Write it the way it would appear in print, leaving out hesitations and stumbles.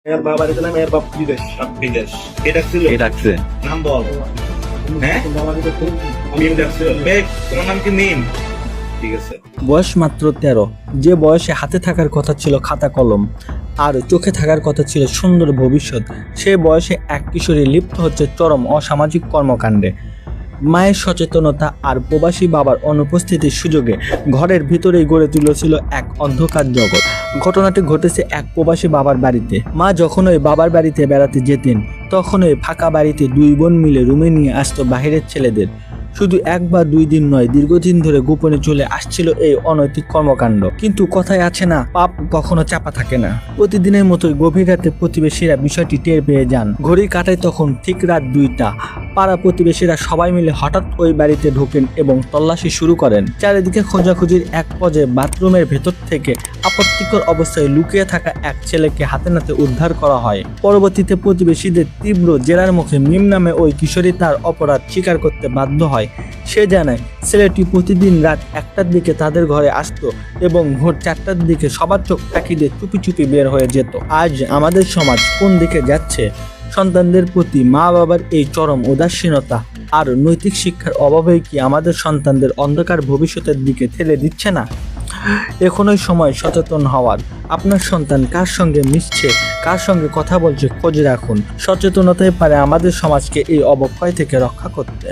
মেয়ের বাবা বাড়িতে না, মেয়ের বাপ বিদেশ। বিদেশ কে ডাকছিল? কে ডাকছে? নাম বল। হ্যাঁ মিম ডাকছিল। তোমার নাম কি মিম? ঠিক আছে। বয়স মাত্র 13। যে বয়সে হাতে থাকার কথা ছিল খাতা কলম আর চোখে থাকার কথা ছিল সুন্দর ভবিষ্যৎ, সে বয়সে এক কিশোরী লিপ্ত হচ্ছে চরম অসামাজিক কর্মকাণ্ডে। মায়ের সচেতনতা আর প্রবাসী বাবার অনুপস্থিতির সুযোগে ঘরের ভিতরেই গড়ে তুলেছিল এক অন্ধকার জগৎ। ঘটনাটি ঘটেছে এক প্রবাসী বাবার বাড়িতে। মা যখনই বাবার বাড়িতে বেড়াতে যেতেন, তখনই ফাঁকা বাড়িতে দুই বোন মিলে রুমে নিয়ে আসতো বাহিরের ছেলেদের। শুধু এক বা দুই দিন নয়, দীর্ঘদিন ধরে গোপনে চলে আসছিল এই অনৈতিক কর্মকাণ্ড। কিন্তু কথায় আছে না, পাপ কখনো চাপা থাকে না। প্রতিদিনের মতোই গভীর রাতে প্রতিবেশীরা বিষয়টি টের পেয়ে যান। ঘড়ি কাটায় তখন ঠিক রাত 2টা। পাড়া প্রতিবেশীরা সবাই মিলে হঠাৎ ওই বাড়িতে ঢোকেন এবং তল্লাশি শুরু করেন। চারিদিকে খোঁজাখুঁজির এক পর্যায়ে বাথরুমের ভেতর থেকে আপত্তিকর অবস্থায় লুকিয়ে থাকা এক ছেলেকে হাতে নাতে উদ্ধার করা হয়। পরবর্তীতে প্রতিবেশীদের তীব্র জেরার মুখে মিম নামে ওই কিশোরী তার অপরাধ স্বীকার করতে বাধ্য হয়। সে জানায় ছেলেটি প্রতিদিন রাত 1টার দিকে তাদের ঘরে আসতো এবং ভোর 4টার দিকে সবার চোখ ফাঁকি দিয়ে চুপি চুপি বের হয়ে যেত। আজ আমাদের সমাজ কোন দিকে যাচ্ছে? সন্তানদের প্রতি মা বাবার এই চরম উদাসীনতা আর নৈতিক শিক্ষার অভাবেই কি আমাদের সন্তানদের অন্ধকার ভবিষ্যতের দিকে ঠেলে দিচ্ছে না? এখনই সময় সচেতন হওয়ার। আপনার সন্তান কার সঙ্গে মিশছে, কার সঙ্গে কথা বলছে খোঁজ রাখুন। সচেতনতাই পারে আমাদের সমাজকে এই অবক্ষয় থেকে রক্ষা করতে।